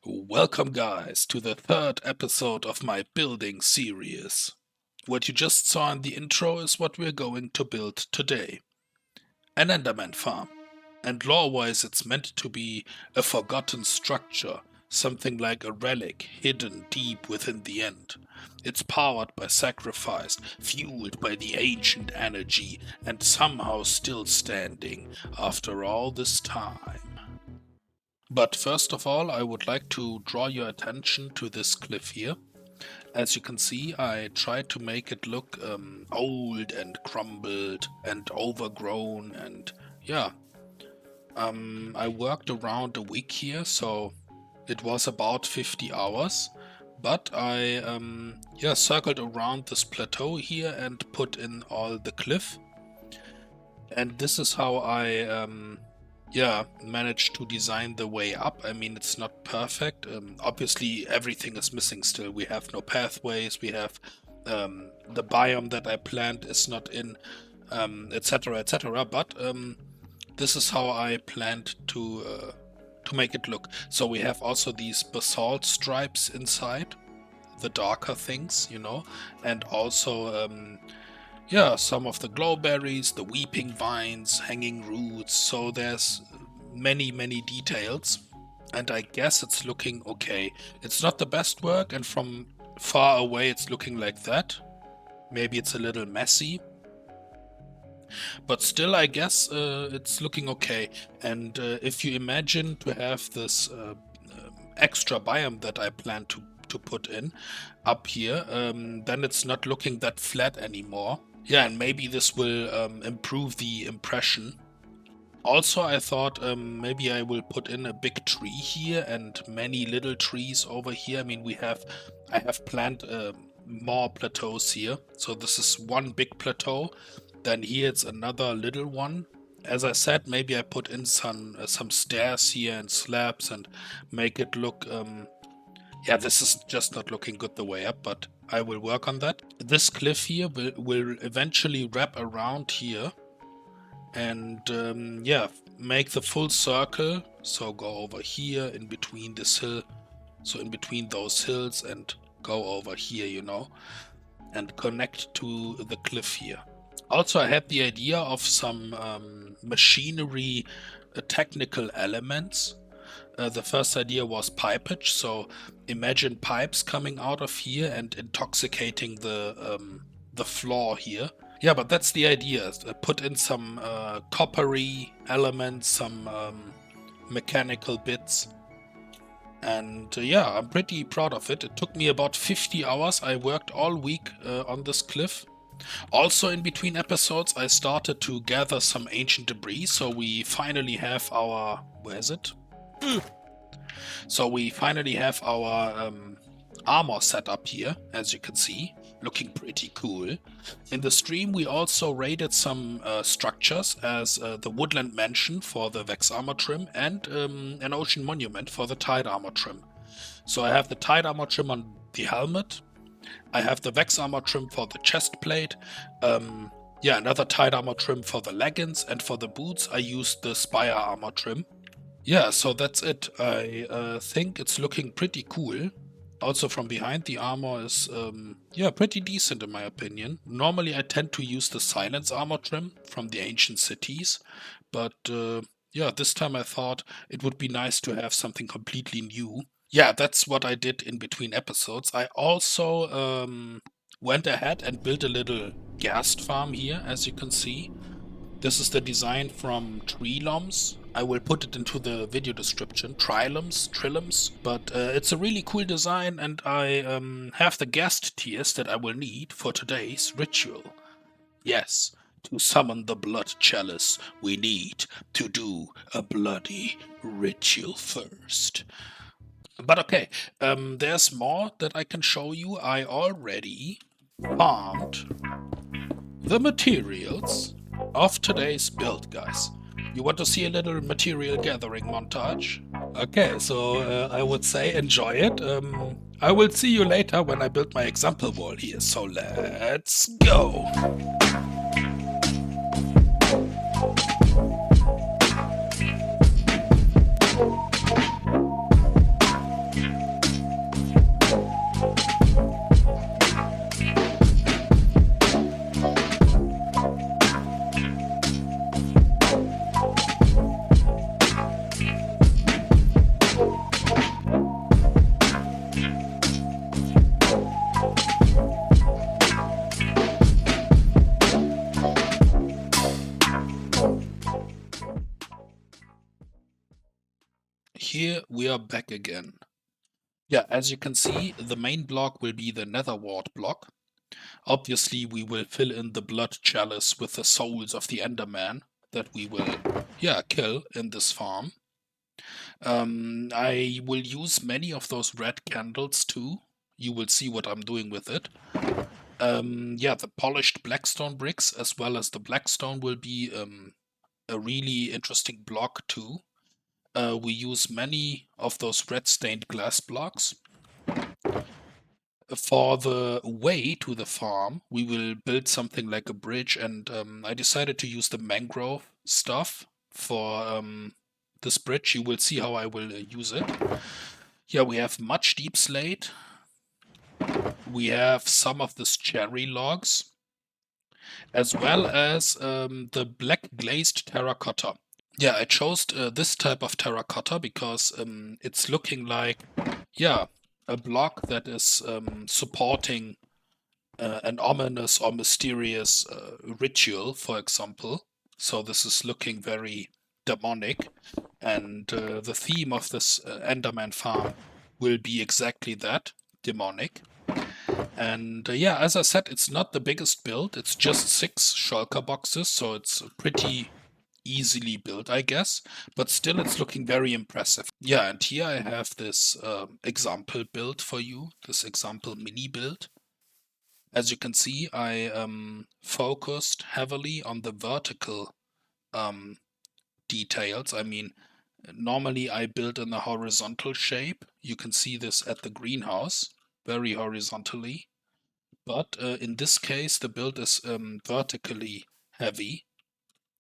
Welcome, guys, to the third episode of my building series. What you just saw in the intro is what we're going to build today. An Enderman farm. And lore-wise, it's meant to be a forgotten structure, something like a relic hidden deep within the end. It's powered by sacrifice, fueled by the ancient energy, and somehow still standing after all this time. But first of all, I would like to draw your attention to this cliff here. As you can see, I tried to make it look old and crumbled and overgrown, and yeah. I worked around a week here, so it was about 50 hours. But I circled around this plateau here and put in all the cliff. And this is how I managed to design the way up. I mean, it's not perfect. Obviously, everything is missing still. We have no pathways. We have the biome that I planned is not in, etc., etc. But this is how I planned to make it look. So we have also these basalt stripes inside, the darker things, and also some of the glowberries, the weeping vines, hanging roots, so there's many details, and I guess it's looking okay. It's not the best work, and from far away it's looking like that. Maybe it's a little messy, but still I guess it's looking okay. And if you imagine to have this extra biome that I plan to put in up here, then it's not looking that flat anymore. Yeah, and maybe this will improve the impression. Also, I thought maybe I will put in a big tree here and many little trees over here. I mean, I have planned more plateaus here. So this is one big plateau. Then here it's another little one. As I said, maybe I put in some stairs here and slabs and make it look... this is just not looking good the way up, but I will work on that. This cliff here will eventually wrap around here and make the full circle. So go over here in between this hill, so in between those hills, and go over here, and connect to the cliff here. Also, I had the idea of some machinery technical elements. The first idea was pipage, so imagine pipes coming out of here and intoxicating the floor here. Yeah, but that's the idea. Put in some coppery elements, some mechanical bits. And I'm pretty proud of it. It took me about 50 hours. I worked all week on this cliff. Also, in between episodes, I started to gather some ancient debris, so we finally have our... Where is it? So we finally have our armor set up here, as you can see, looking pretty cool. In the stream we also raided some structures, as the woodland mansion for the Vex armor trim and an ocean monument for the tide armor trim. So I have the tide armor trim on the helmet, I have the Vex armor trim for the chest plate, another tide armor trim for the leggings, and for the boots I used the spire armor trim. Yeah, so that's it. I think it's looking pretty cool. Also from behind, the armor is pretty decent in my opinion. Normally I tend to use the silence armor trim from the ancient cities, but this time I thought it would be nice to have something completely new. Yeah, that's what I did in between episodes. I also went ahead and built a little Ghastfarm here, as you can see. This is the design from Trillums. I will put it into the video description. Trillums. But it's a really cool design, and I have the ghast tears that I will need for today's ritual. Yes, to summon the Blood Chalice, we need to do a bloody ritual first. But okay, there's more that I can show you. I already farmed the materials of today's build, guys. You want to see a little material gathering montage? Okay, so I would say enjoy it. I will see you later when I build my example wall here, so let's go! we are back again. Yeah, as you can see, the main block will be the nether wart block. Obviously, we will fill in the blood chalice with the souls of the Enderman that we will, kill in this farm. I will use many of those red candles too. You will see what I'm doing with it. The polished blackstone bricks as well as the blackstone will be a really interesting block too. We use many of those red stained glass blocks. For the way to the farm, we will build something like a bridge, and I decided to use the mangrove stuff for this bridge. You will see how I will use it. Yeah, we have much deep slate. We have some of this cherry logs, as well as the black glazed terracotta. Yeah, I chose this type of terracotta because it's looking like, a block that is supporting an ominous or mysterious ritual, for example. So this is looking very demonic, and the theme of this Enderman farm will be exactly that, demonic. And as I said, it's not the biggest build. It's just 6 shulker boxes, so it's pretty easily built, I guess, but still it's looking very impressive. Yeah, and here I have this example build for you, this example mini build. As you can see, I focused heavily on the vertical um, details. I mean, normally I build in a horizontal shape. You can see this at the greenhouse, very horizontally. But in this case, the build is vertically heavy.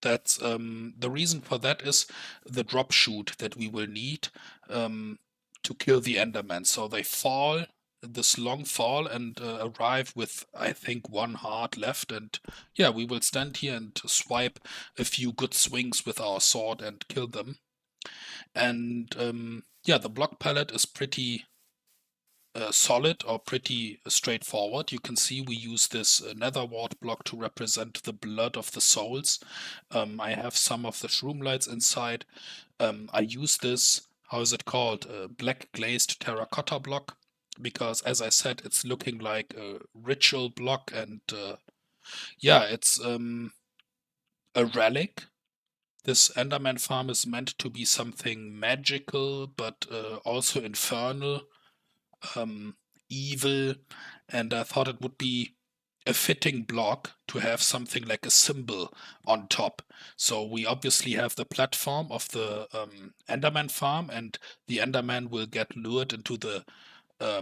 That's the reason for that is the drop shoot that we will need to kill the Enderman. So they fall this long fall and arrive with, I think, 1 heart left. And yeah, we will stand here and swipe a few good swings with our sword and kill them. And the block palette is pretty solid or pretty straightforward. You can see we use this nether wart block to represent the blood of the souls. I have some of the shroom lights inside. I use this, how is it called, black glazed terracotta block, because as I said, it's looking like a ritual block, and it's a relic. This Enderman farm is meant to be something magical, but also infernal. Evil, and I thought it would be a fitting block to have something like a symbol on top. So we obviously have the platform of the Enderman farm, and the Enderman will get lured into the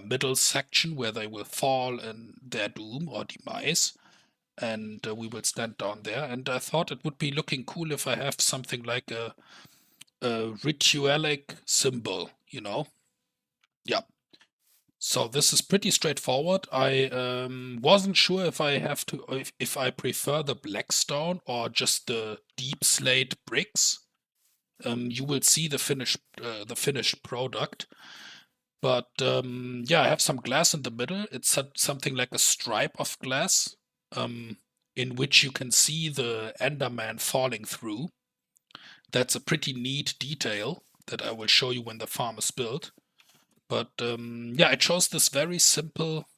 middle section where they will fall in their doom or demise. And we will stand down there. And I thought it would be looking cool if I have something like a ritualic symbol, you know? Yeah. So this is pretty straightforward. I wasn't sure if I have to, if I prefer the blackstone or just the deep slate bricks. You will see the finished product. But I have some glass in the middle. It's something like a stripe of glass, in which you can see the Enderman falling through. That's a pretty neat detail that I will show you when the farm is built. But I chose this very simple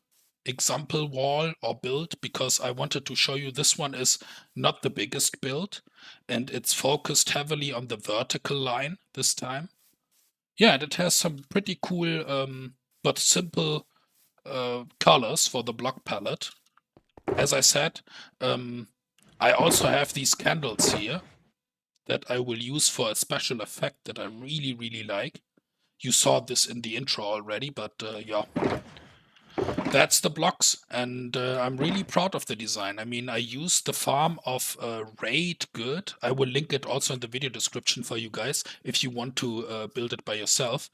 example wall or build because I wanted to show you this one is not the biggest build, and it's focused heavily on the vertical line this time. Yeah, and it has some pretty cool but simple colors for the block palette. As I said, I also have these candles here that I will use for a special effect that I really, really like. You saw this in the intro already, but that's the blocks, and I'm really proud of the design. I mean, I used the farm of Raid Good. I will link it also in the video description for you guys if you want to build it by yourself,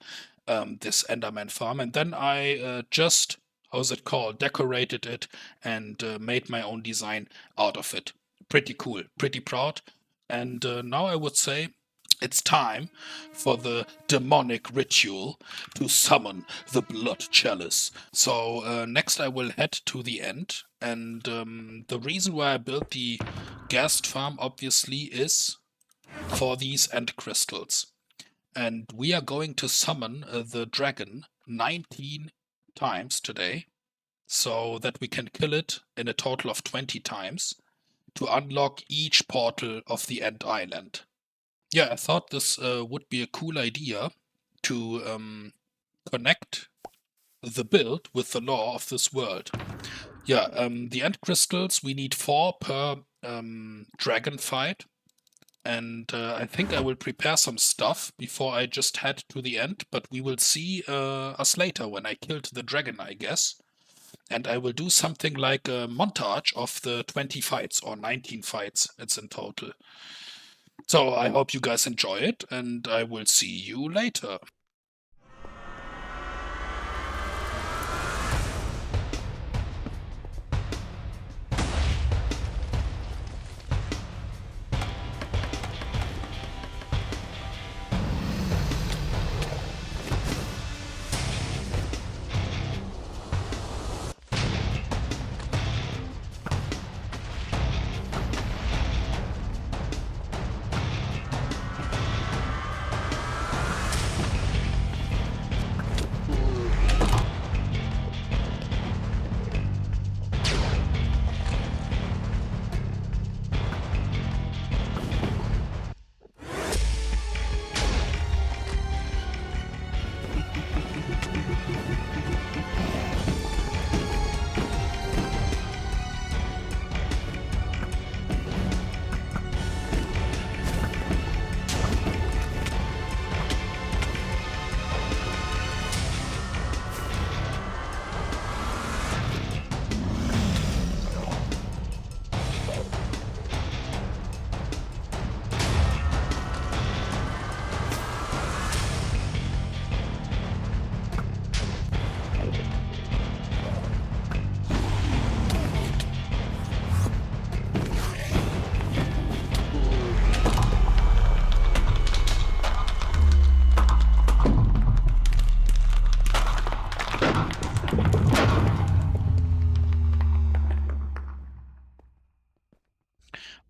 this Enderman farm. And then I just, how's it called, decorated it and made my own design out of it. Pretty cool, pretty proud. And now I would say it's time for the demonic ritual to summon the Blood Chalice. So next I will head to the end, and the reason why I built the Ghastfarm obviously is for these end crystals. And we are going to summon the dragon 19 times today, so that we can kill it in a total of 20 times to unlock each portal of the End Island. Yeah, I thought this would be a cool idea to connect the build with the law of this world. Yeah, the End Crystals, we need 4 per dragon fight. And I think I will prepare some stuff before I just head to the end, but we will see us later when I killed the dragon, I guess. And I will do something like a montage of the 20 fights or 19 fights it's in total. So I hope you guys enjoy it, and I will see you later.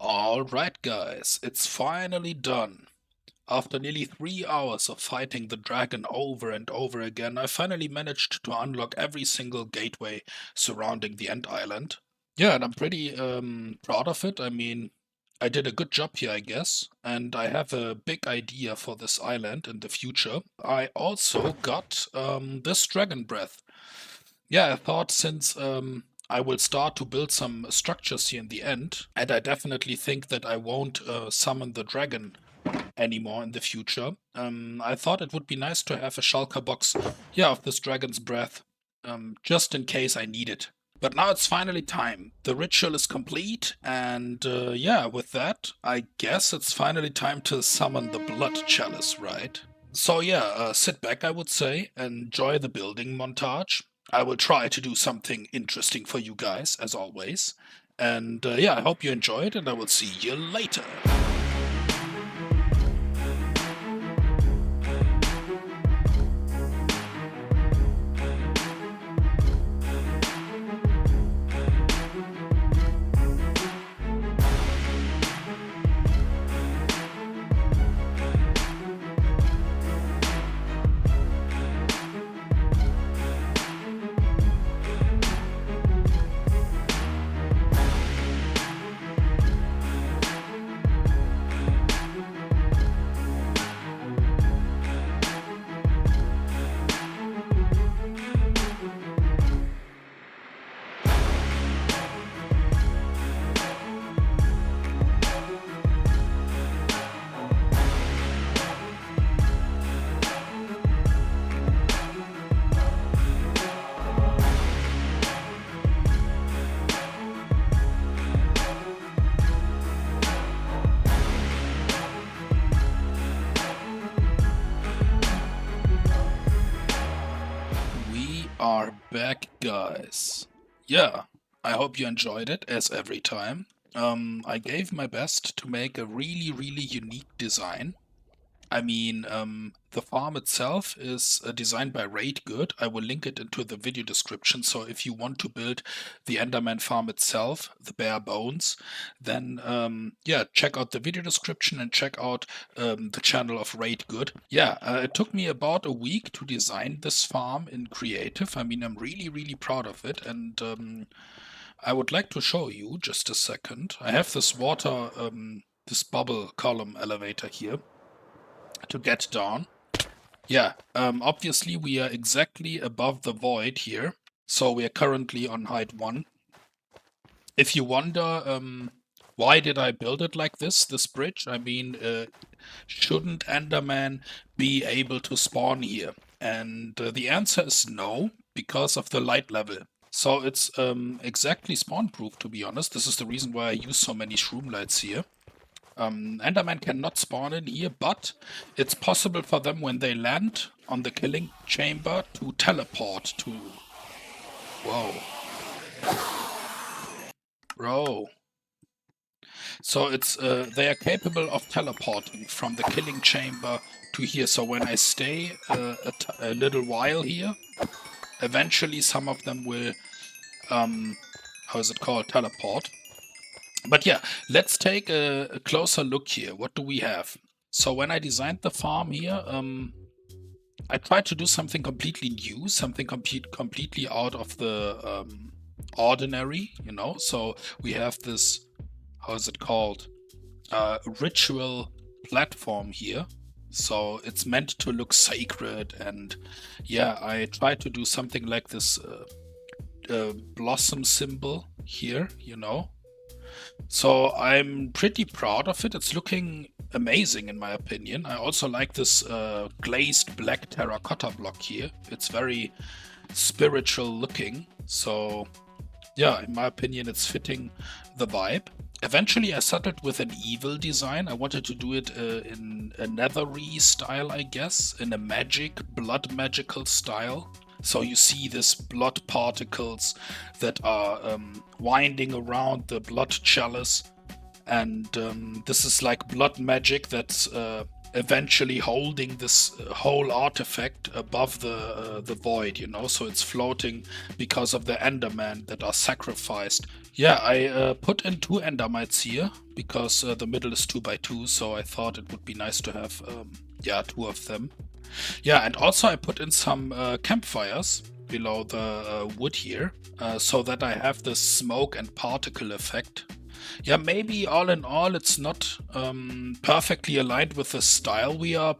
Alright guys, it's finally done. After nearly 3 hours of fighting the dragon over and over again, I finally managed to unlock every single gateway surrounding the End Island. Yeah, and I'm pretty proud of it. I mean, I did a good job here, I guess, and I have a big idea for this island in the future. I also got this dragon breath. Yeah, I thought since I will start to build some structures here in the end, and I definitely think that I won't summon the dragon anymore in the future. I thought it would be nice to have a shulker box, yeah, of this dragon's breath, just in case I need it. But now it's finally time. The ritual is complete, and yeah, with that, I guess it's finally time to summon the Blood Chalice, right? So yeah, sit back, I would say, enjoy the building montage. I will try to do something interesting for you guys, as always. And yeah, I hope you enjoy it, and I will see you later. Are back, guys. Yeah, I hope you enjoyed it as every time. I gave my best to make a really, really unique design. I mean, the farm itself is designed by Raid Good. I will link it into the video description. So if you want to build the Enderman farm itself, the bare bones, then yeah, check out the video description and check out the channel of Raid Good. Yeah, it took me about a week to design this farm in creative. I mean, I'm really, really proud of it, and I would like to show you just a second. I have this water, this bubble column elevator here to get down. Yeah, obviously we are exactly above the void here. So we are currently on height 1. If you wonder, why did I build it like this bridge? I mean, shouldn't Enderman be able to spawn here? And the answer is no, because of the light level. So it's exactly spawn proof, to be honest. This is the reason why I use so many shroom lights here. Enderman cannot spawn in here, but it's possible for them when they land on the killing chamber to teleport to... Whoa. Bro. So it's they are capable of teleporting from the killing chamber to here. So when I stay a little while here, eventually some of them will, how is it called, teleport. But yeah, let's take a closer look here. What do we have? So when I designed the farm here, I tried to do something completely new, something completely out of the ordinary, you know? So we have this, how is it called? Ritual platform here. So it's meant to look sacred, and yeah, I tried to do something like this blossom symbol here, you know? So I'm pretty proud of it. It's looking amazing in my opinion. I also like this glazed black terracotta block here. It's very spiritual looking. So yeah, in my opinion, it's fitting the vibe. Eventually, I settled with an evil design. I wanted to do it in a nethery style, I guess, in a blood magical style. So you see this blood particles that are winding around the blood chalice, and this is like blood magic that's eventually holding this whole artifact above the void, you know. So it's floating because of the Enderman that are sacrificed. Yeah, I put in 2 Endermites here because the middle is 2 by 2, so I thought it would be nice to have yeah, 2 of them. Yeah, and also I put in some campfires below the wood here, so that I have this smoke and particle effect. Yeah, maybe all in all, it's not perfectly aligned with the style we are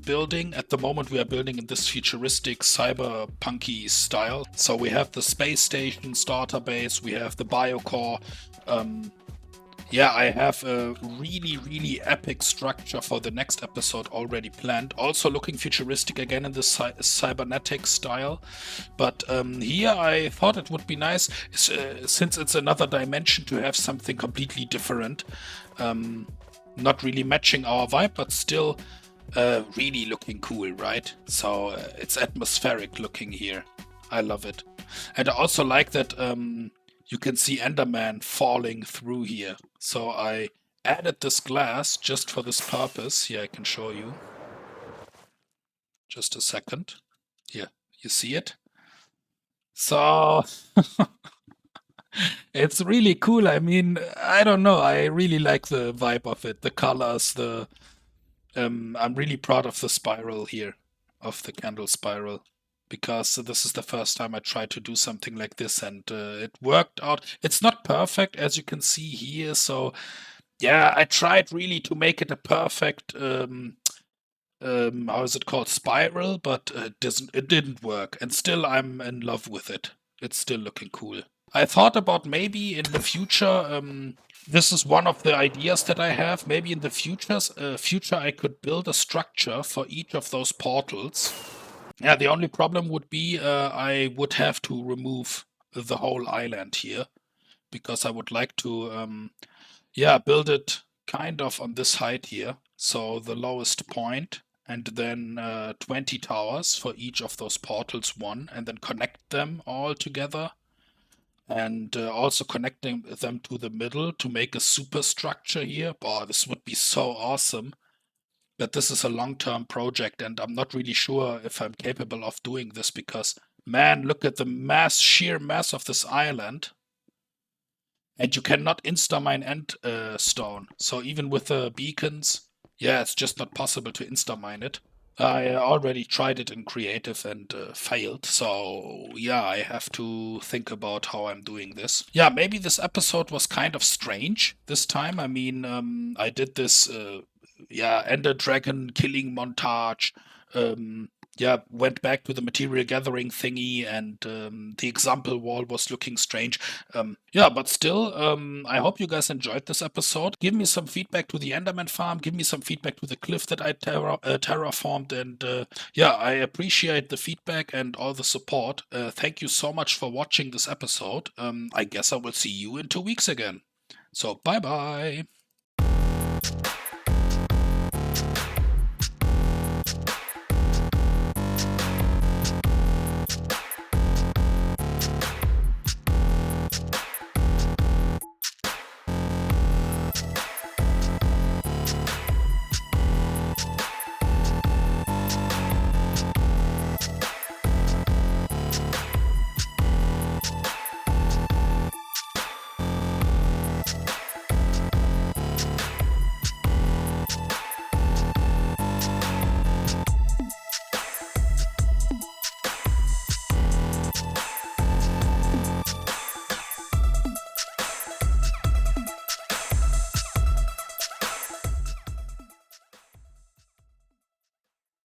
building. At the moment, we are building in this futuristic cyberpunky style. So we have the space station starter base, we have the biocore. Yeah, I have a really, really epic structure for the next episode already planned. Also looking futuristic again in the cybernetic style. But here I thought it would be nice, since it's another dimension, to have something completely different. Not really matching our vibe, but still really looking cool, right? So it's atmospheric looking here. I love it. And I also like that you can see Enderman falling through here. So I added this glass just for this purpose. Here I can show you. Just a second. Here, you see it? So it's really cool. I mean, I don't know. I really like the vibe of it, the colors, the I'm really proud of the spiral here, of the candle spiral, because this is the first time I tried to do something like this, and it worked out. It's not perfect, as you can see here, so yeah, I tried really to make it a perfect, how is it called, spiral, but it didn't work, and still I'm in love with it. It's still looking cool. I thought about maybe in the future, this is one of the ideas that I have. Maybe in the future I could build a structure for each of those portals. Yeah, the only problem would be I would have to remove the whole island here, because I would like to, yeah, build it kind of on this height here. So the lowest point, and then 20 towers for each of those portals, one, and then connect them all together. And also connecting them to the middle to make a superstructure here. Boah, this would be so awesome. But this is a long-term project, and I'm not really sure if I'm capable of doing this because, man, look at the sheer mass of this island. And you cannot insta-mine end stone. So even with the beacons, yeah, it's just not possible to insta-mine it. I already tried it in creative and failed. So yeah, I have to think about how I'm doing this. Yeah, maybe this episode was kind of strange this time. I mean, I did this, yeah, Ender Dragon killing montage. Yeah, went back to the material gathering thingy, and the example wall was looking strange. Yeah, but still, I hope you guys enjoyed this episode. Give me some feedback to the Enderman farm. Give me some feedback to the cliff that I terraformed, and yeah, I appreciate the feedback and all the support. Thank you so much for watching this episode. I guess I will see you in 2 weeks again. So bye bye.